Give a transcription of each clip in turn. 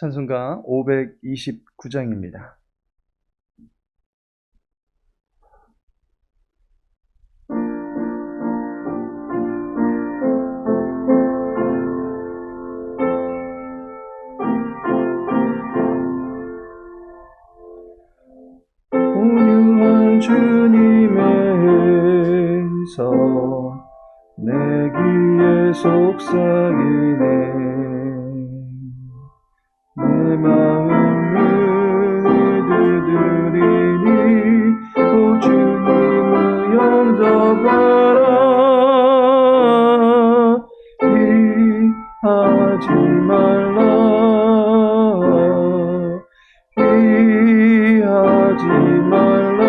찬송가 529장입니다. 온유한 주님의 서 내 귀에 속삭이네. 내 마음을 두드리니 오 주님을 영접하라. 피하지 말라. 피하지 말라.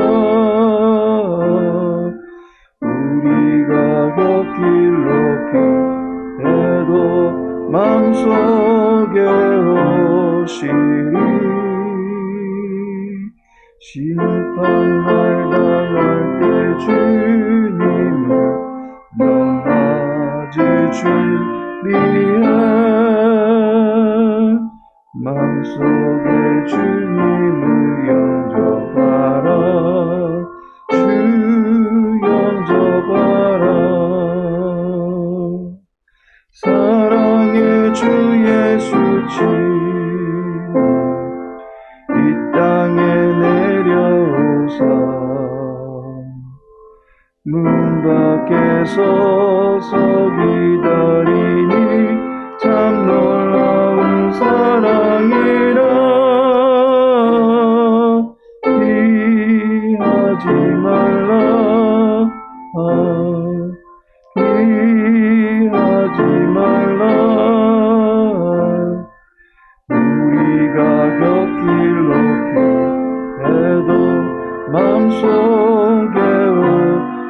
우리가 곁길로 피해도 맘속에 오시리. 심판날 당할 때 주님을 넘어질 준비해. 맘속에 주님을 영접하라. 주 영접하라. 사랑의 주 예수 친구 이 땅에 내려오사 문 밖에 서서 기다리니 참 놀라운 사랑이라. 피하지 말라. 피하지 말라. 우리가 곁길로 피해도 맘속에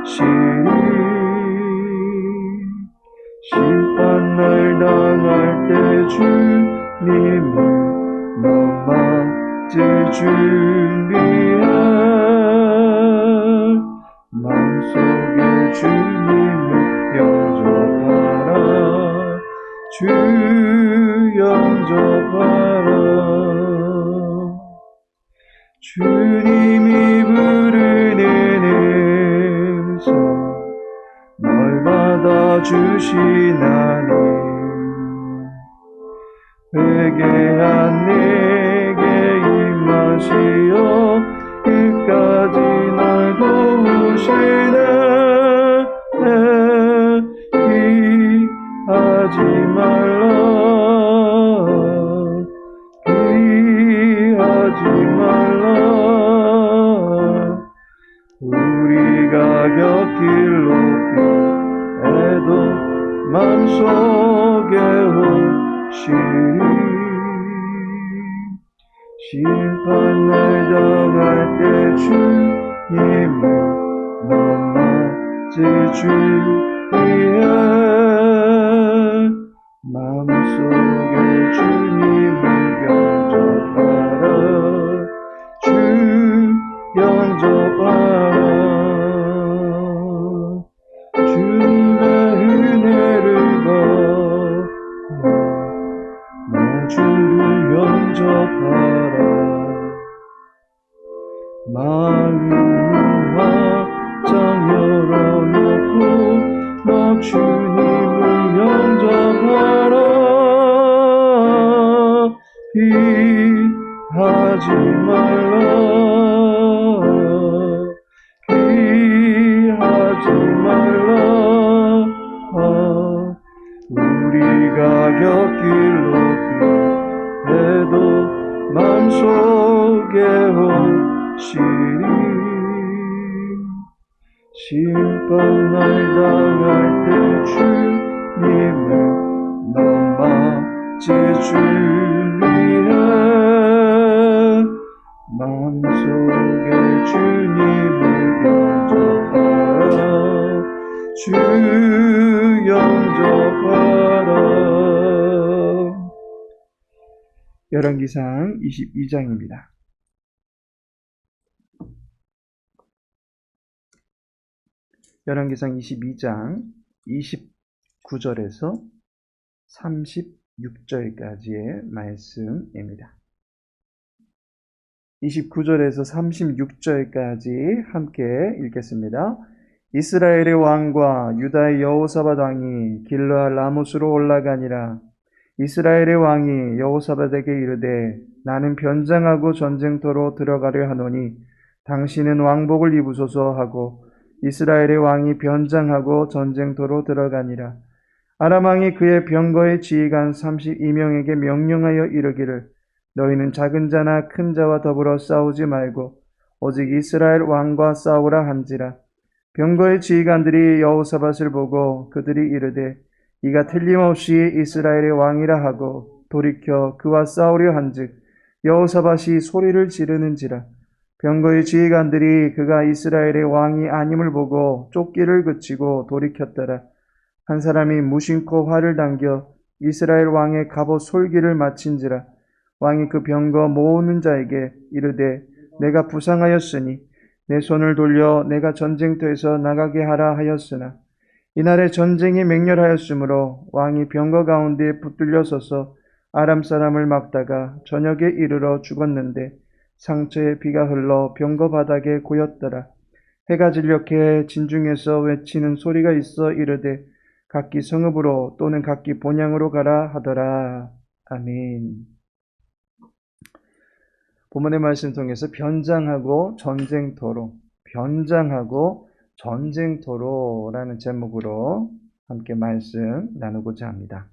오시리. 심판날 당할 때 주님을 넘어질 준비해. 맘속에 주님을 영접하라. 주 영접하라. 주님이 부르는 음성 널 받아주시나니. 회개한 내게 임하시어 끝까지 널 도우시네. 피하지 말라. 피하지 말라. 우리가 곁길로 피해도 맘속에 오시리. 심판날 당할 때 주님을 넘어질 준비해. 마음속에 주님을 영접하라. 주 영접하라. 주님의 은혜를 받아 나 주를 영접하라. 마음과 장 열어놓고 너 주님을 영접하라. 피하지 말라. 피하지 말라. 우리가 곁길로 피해도 맘속에 오시리. 심판날 당할 때 주님을 넘어질 준비해. 마음속에 주님을 영접하라. 주 영접하라. 열왕기상 22장입니다. 열왕기상 22장 29절에서 30 36절까지의 말씀입니다. 29절에서 36절까지 함께 읽겠습니다. 이스라엘의 왕과 유다의 여호사밧 왕이 길르앗 라못으로 올라가니라. 이스라엘의 왕이 여호사밧에게 이르되 나는 변장하고 전쟁터로 들어가려 하노니 당신은 왕복을 입으소서 하고 이스라엘의 왕이 변장하고 전쟁터로 들어가니라. 아람 왕이 그의 병거의 지휘관 32명에게 명령하여 이르기를 너희는 작은 자나 큰 자와 더불어 싸우지 말고 오직 이스라엘 왕과 싸우라 한지라. 병거의 지휘관들이 여호사밧을 보고 그들이 이르되 이가 틀림없이 이스라엘의 왕이라 하고 돌이켜 그와 싸우려 한즉 여호사밧이 소리를 지르는지라. 병거의 지휘관들이 그가 이스라엘의 왕이 아님을 보고 쫓기를 그치고 돌이켰더라. 한 사람이 무심코 활을 당겨 이스라엘 왕의 갑옷 솔기를 마친지라. 왕이 그 병거 모으는 자에게 이르되 내가 부상하였으니 내 손을 돌려 내가 전쟁터에서 나가게 하라 하였으나 이날에 전쟁이 맹렬하였으므로 왕이 병거 가운데 붙들려 서서 아람 사람을 막다가 저녁에 이르러 죽었는데 상처에 피가 흘러 병거 바닥에 고였더라. 해가 진력해 진중에서 외치는 소리가 있어 이르되 각기 성읍으로 또는 각기 본향으로 가라 하더라. 아멘. 본문의 말씀 통해서 변장하고 전쟁터로라는 제목으로 함께 말씀 나누고자 합니다.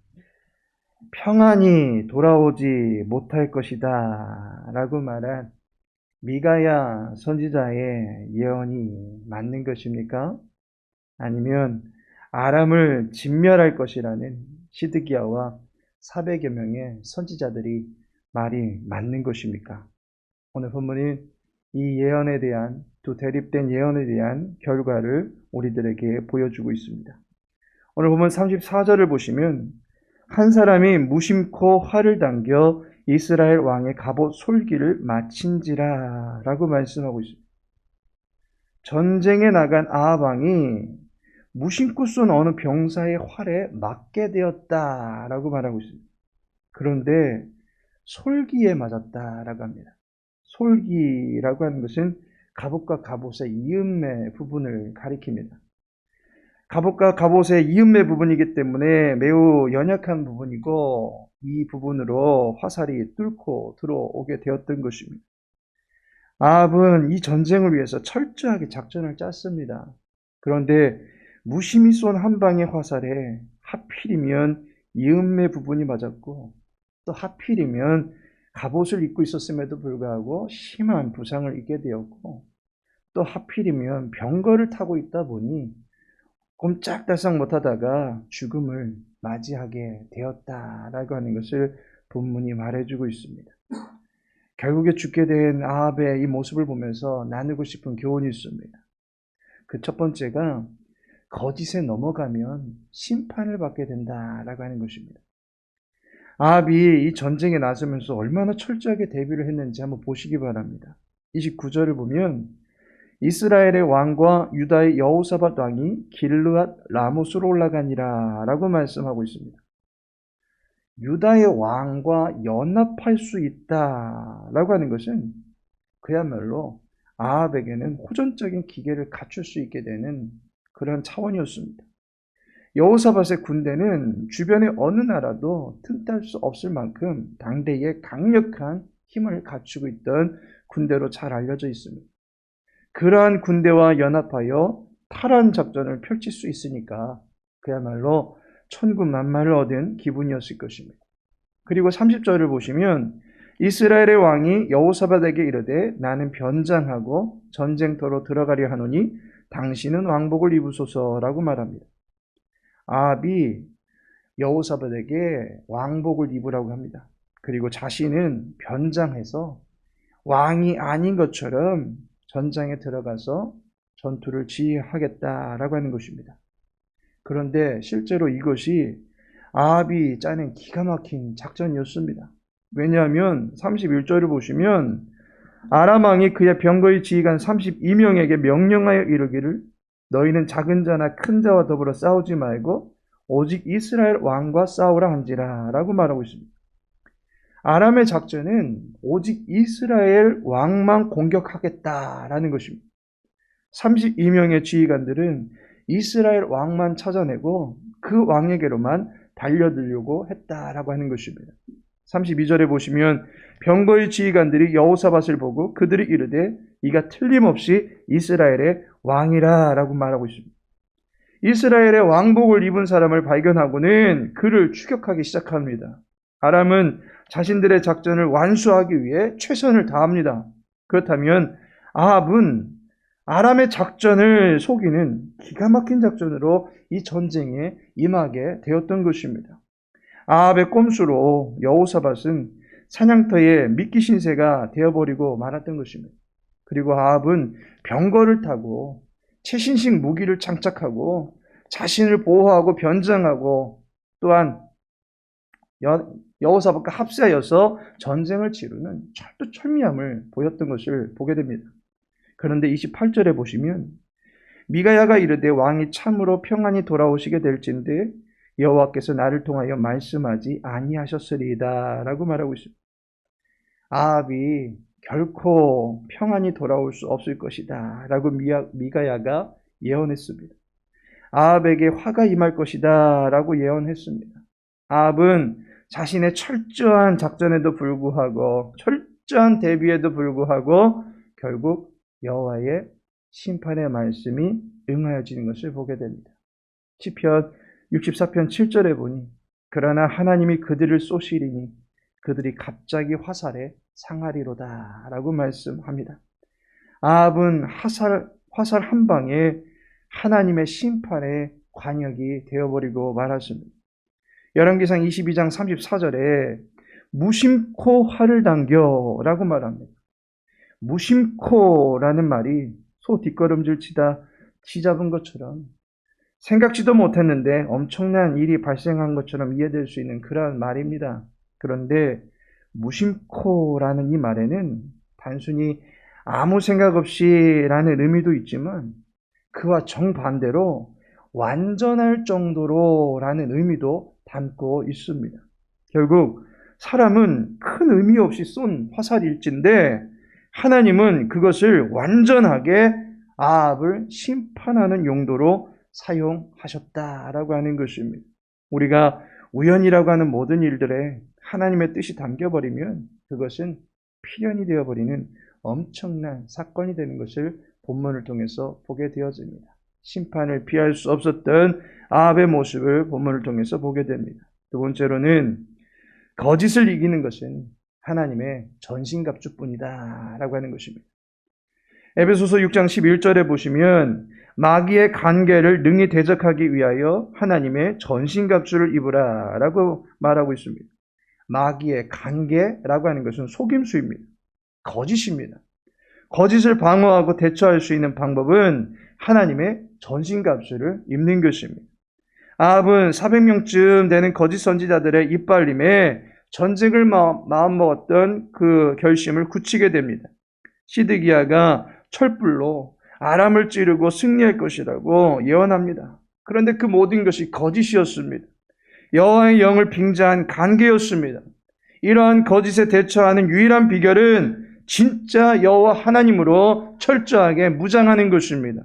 평안이 돌아오지 못할 것이다 라고 말한 미가야 선지자의 예언이 맞는 것입니까? 아니면 아람을 진멸할 것이라는 시드기야와 400여 명의 선지자들이 말이 맞는 것입니까? 오늘 본문은 이 예언에 대한 두 대립된 예언에 대한 결과를 우리들에게 보여주고 있습니다. 오늘 본문 34절을 보시면 한 사람이 무심코 활을 당겨 이스라엘 왕의 갑옷 솔기를 마친지라 라고 말씀하고 있습니다. 전쟁에 나간 아합 왕이 무심코 쏜 어느 병사의 활에 맞게 되었다라고 말하고 있습니다. 그런데 솔기에 맞았다라고 합니다. 솔기라고 하는 것은 갑옷과 갑옷의 이음매 부분을 가리킵니다. 갑옷과 갑옷의 이음매 부분이기 때문에 매우 연약한 부분이고 이 부분으로 화살이 뚫고 들어오게 되었던 것입니다. 아합은 이 전쟁을 위해서 철저하게 작전을 짰습니다. 그런데 무심히 쏜 한 방의 화살에 하필이면 이음매 부분이 맞았고 또 하필이면 갑옷을 입고 있었음에도 불구하고 심한 부상을 입게 되었고 또 하필이면 병거를 타고 있다 보니 꼼짝달싹 못하다가 죽음을 맞이하게 되었다라고 하는 것을 본문이 말해주고 있습니다. 결국에 죽게 된 아합의 이 모습을 보면서 나누고 싶은 교훈이 있습니다. 그 첫 번째가 거짓에 넘어가면 심판을 받게 된다라고 하는 것입니다. 아합이 이 전쟁에 나서면서 얼마나 철저하게 대비를 했는지 한번 보시기 바랍니다. 29절을 보면 이스라엘의 왕과 유다의 여호사밧 왕이 길르앗 라못으로 올라가니라 라고 말씀하고 있습니다. 유다의 왕과 연합할 수 있다라고 하는 것은 그야말로 아합에게는 호전적인 기계를 갖출 수 있게 되는 그런 차원이었습니다. 여호사밧의 군대는 주변의 어느 나라도 틈탈 수 없을 만큼 당대의 강력한 힘을 갖추고 있던 군대로 잘 알려져 있습니다. 그러한 군대와 연합하여 탈환 작전을 펼칠 수 있으니까 그야말로 천군만마를 얻은 기분이었을 것입니다. 그리고 30절을 보시면 이스라엘의 왕이 여호사밧에게 이르되 나는 변장하고 전쟁터로 들어가려 하노니 당신은 왕복을 입으소서라고 말합니다. 아합이 여호사밧에게 왕복을 입으라고 합니다. 그리고 자신은 변장해서 왕이 아닌 것처럼 전장에 들어가서 전투를 지휘하겠다라고 하는 것입니다. 그런데 실제로 이것이 아합이 짜낸 기가 막힌 작전이었습니다. 왜냐하면 31절을 보시면 아람 왕이 그의 병거의 지휘관 32명에게 명령하여 이르기를 너희는 작은 자나 큰 자와 더불어 싸우지 말고 오직 이스라엘 왕과 싸우라 한지라 라고 말하고 있습니다. 아람의 작전은 오직 이스라엘 왕만 공격하겠다라는 것입니다. 32명의 지휘관들은 이스라엘 왕만 찾아내고 그 왕에게로만 달려들려고 했다라고 하는 것입니다. 32절에 보시면 병거의 지휘관들이 여호사밧을 보고 그들이 이르되 이가 틀림없이 이스라엘의 왕이라 라고 말하고 있습니다. 이스라엘의 왕복을 입은 사람을 발견하고는 그를 추격하기 시작합니다. 아람은 자신들의 작전을 완수하기 위해 최선을 다합니다. 그렇다면 아합은 아람의 작전을 속이는 기가 막힌 작전으로 이 전쟁에 임하게 되었던 것입니다. 아합의 꼼수로 여호사밧은 사냥터의 미끼 신세가 되어버리고 말았던 것입니다. 그리고 아합은 병거를 타고 최신식 무기를 장착하고 자신을 보호하고 변장하고 또한 여호사밧과 합세하여서 전쟁을 치르는 철두철미함을 보였던 것을 보게 됩니다. 그런데 28절에 보시면 미가야가 이르되 왕이 참으로 평안히 돌아오시게 될진데 여호와께서 나를 통하여 말씀하지 아니하셨으리이다 라고 말하고 있습니다. 아합이 결코 평안히 돌아올 수 없을 것이다 라고 미가야가 예언했습니다. 아합에게 화가 임할 것이다 라고 예언했습니다. 아합은 자신의 철저한 작전에도 불구하고 철저한 대비에도 불구하고 결국 여호와의 심판의 말씀이 응하여지는 것을 보게 됩니다. 시편 64편 7절에 보니 그러나 하나님이 그들을 쏘시리니 그들이 갑자기 화살에 상하리로다 라고 말씀합니다. 아합은 화살 한 방에 하나님의 심판의 관역이 되어버리고 말았습니다. 열왕기상 22장 34절에 무심코 활을 당겨 라고 말합니다. 무심코라는 말이 소 뒷걸음질 치다 쥐 잡은 것처럼 생각지도 못했는데 엄청난 일이 발생한 것처럼 이해될 수 있는 그러한 말입니다. 그런데 무심코라는 이 말에는 단순히 아무 생각 없이라는 의미도 있지만 그와 정반대로 완전할 정도로라는 의미도 담고 있습니다. 결국 사람은 큰 의미 없이 쏜 화살일진데 하나님은 그것을 완전하게 아합을 심판하는 용도로 사용하셨다라고 하는 것입니다. 우리가 우연이라고 하는 모든 일들에 하나님의 뜻이 담겨버리면 그것은 필연이 되어버리는 엄청난 사건이 되는 것을 본문을 통해서 보게 되어집니다. 심판을 피할 수 없었던 아합의 모습을 본문을 통해서 보게 됩니다. 두 번째로는 거짓을 이기는 것은 하나님의 전신갑주뿐이다 라고 하는 것입니다. 에베소서 6장 11절에 보시면 마귀의 간계를 능히 대적하기 위하여 하나님의 전신갑주를 입으라 라고 말하고 있습니다. 마귀의 간계라고 하는 것은 속임수입니다. 거짓입니다. 거짓을 방어하고 대처할 수 있는 방법은 하나님의 전신갑주를 입는 것입니다. 아합은 400명쯤 되는 거짓 선지자들의 이빨림에 전쟁을 마음먹었던 그 결심을 굳히게 됩니다. 시드기야가 철불로 아람을 찌르고 승리할 것이라고 예언합니다. 그런데 그 모든 것이 거짓이었습니다. 여호와의 영을 빙자한 간계였습니다. 이러한 거짓에 대처하는 유일한 비결은 진짜 여호와 하나님으로 철저하게 무장하는 것입니다.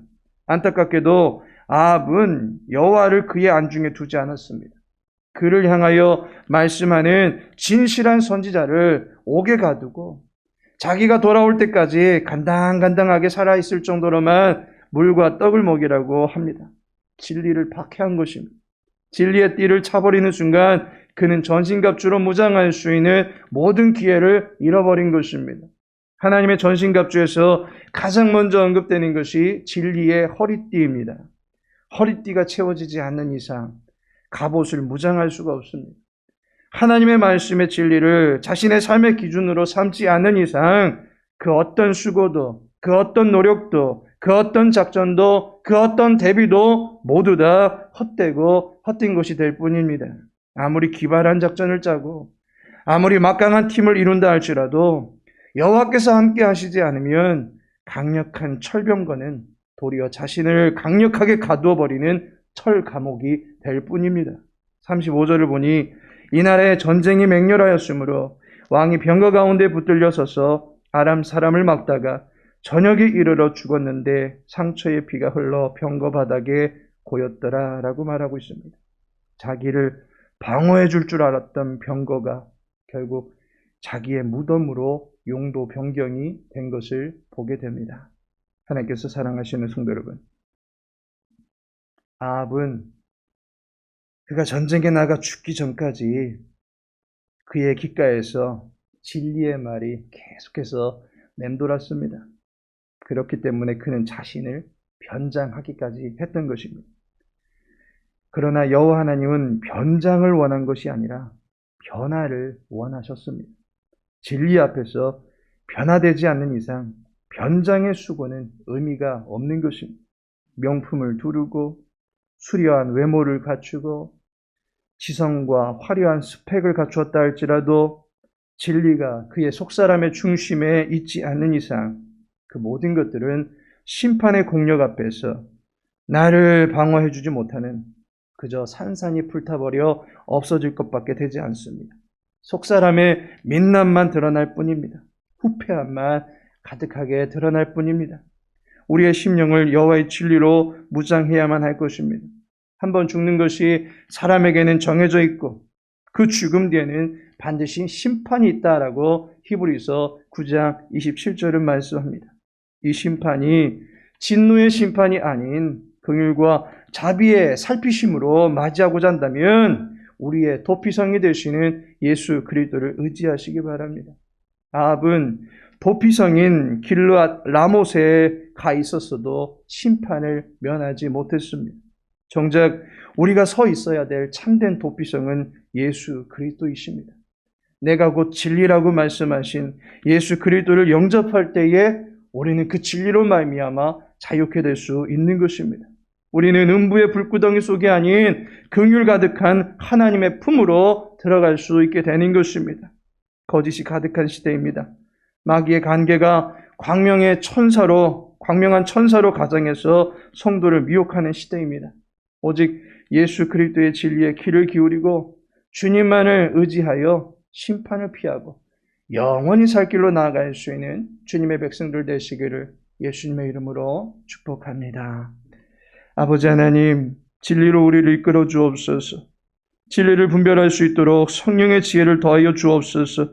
안타깝게도 아합은 여호와를 그의 안중에 두지 않았습니다. 그를 향하여 말씀하는 진실한 선지자를 옥에 가두고 자기가 돌아올 때까지 간당간당하게 살아있을 정도로만 물과 떡을 먹이라고 합니다. 진리를 박해한 것입니다. 진리의 띠를 차버리는 순간 그는 전신갑주로 무장할 수 있는 모든 기회를 잃어버린 것입니다. 하나님의 전신갑주에서 가장 먼저 언급되는 것이 진리의 허리띠입니다. 허리띠가 채워지지 않는 이상 갑옷을 무장할 수가 없습니다. 하나님의 말씀의 진리를 자신의 삶의 기준으로 삼지 않는 이상 그 어떤 수고도, 그 어떤 노력도, 그 어떤 작전도, 그 어떤 대비도 모두 다 헛되고 헛된 것이 될 뿐입니다. 아무리 기발한 작전을 짜고 아무리 막강한 팀을 이룬다 할지라도 여호와께서 함께 하시지 않으면 강력한 철병거는 도리어 자신을 강력하게 가두어 버리는 철 감옥이 될 뿐입니다. 35절을 보니 이날에 전쟁이 맹렬하였으므로 왕이 병거 가운데 붙들려 서서 아람 사람을 막다가 저녁이 이르러 죽었는데 상처의 피가 흘러 병거 바닥에 고였더라 라고 말하고 있습니다. 자기를 방어해 줄 알았던 병거가 결국 자기의 무덤으로 용도 변경이 된 것을 보게 됩니다. 하나님께서 사랑하시는 성도 여러분, 아합은 그가 전쟁에 나가 죽기 전까지 그의 귓가에서 진리의 말이 계속해서 맴돌았습니다. 그렇기 때문에 그는 자신을 변장하기까지 했던 것입니다. 그러나 여호와 하나님은 변장을 원한 것이 아니라 변화를 원하셨습니다. 진리 앞에서 변화되지 않는 이상 변장의 수고는 의미가 없는 것입니다. 명품을 두르고 수려한 외모를 갖추고 지성과 화려한 스펙을 갖추었다 할지라도 진리가 그의 속사람의 중심에 있지 않는 이상 그 모든 것들은 심판의 공력 앞에서 나를 방어해 주지 못하는 그저 산산이 불타버려 없어질 것밖에 되지 않습니다. 속사람의 민낯만 드러날 뿐입니다. 후패함만 가득하게 드러날 뿐입니다. 우리의 심령을 여호와의 진리로 무장해야만 할 것입니다. 한번 죽는 것이 사람에게는 정해져 있고 그 죽음 뒤에는 반드시 심판이 있다라고 히브리서 9장 27절은 말씀합니다. 이 심판이 진노의 심판이 아닌 긍휼과 자비의 살피심으로 맞이하고자 한다면 우리의 도피성이 되시는 예수 그리스도를 의지하시기 바랍니다. 아합은 도피성인 길르앗 라못에 가 있었어도 심판을 면하지 못했습니다. 정작 우리가 서 있어야 될 참된 도피성은 예수 그리스도이십니다. 내가 곧 진리라고 말씀하신 예수 그리스도를 영접할 때에 우리는 그 진리로 말미암아 자유케 될 수 있는 것입니다. 우리는 음부의 불구덩이 속이 아닌 긍휼 가득한 하나님의 품으로 들어갈 수 있게 되는 것입니다. 거짓이 가득한 시대입니다. 마귀의 관계가 광명한 천사로 가장해서 성도를 미혹하는 시대입니다. 오직 예수 그리스도의 진리에 귀를 기울이고 주님만을 의지하여 심판을 피하고 영원히 살 길로 나아갈 수 있는 주님의 백성들 되시기를 예수님의 이름으로 축복합니다. 아버지 하나님, 진리로 우리를 이끌어 주옵소서. 진리를 분별할 수 있도록 성령의 지혜를 더하여 주옵소서.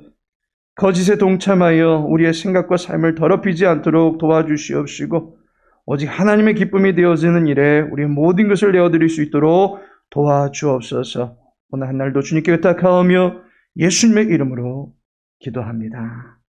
거짓에 동참하여 우리의 생각과 삶을 더럽히지 않도록 도와주시옵시고 오직 하나님의 기쁨이 되어지는 일에 우리의 모든 것을 내어드릴 수 있도록 도와주옵소서. 오늘 한날도 주님께 의탁하오며 예수님의 이름으로 기도합니다.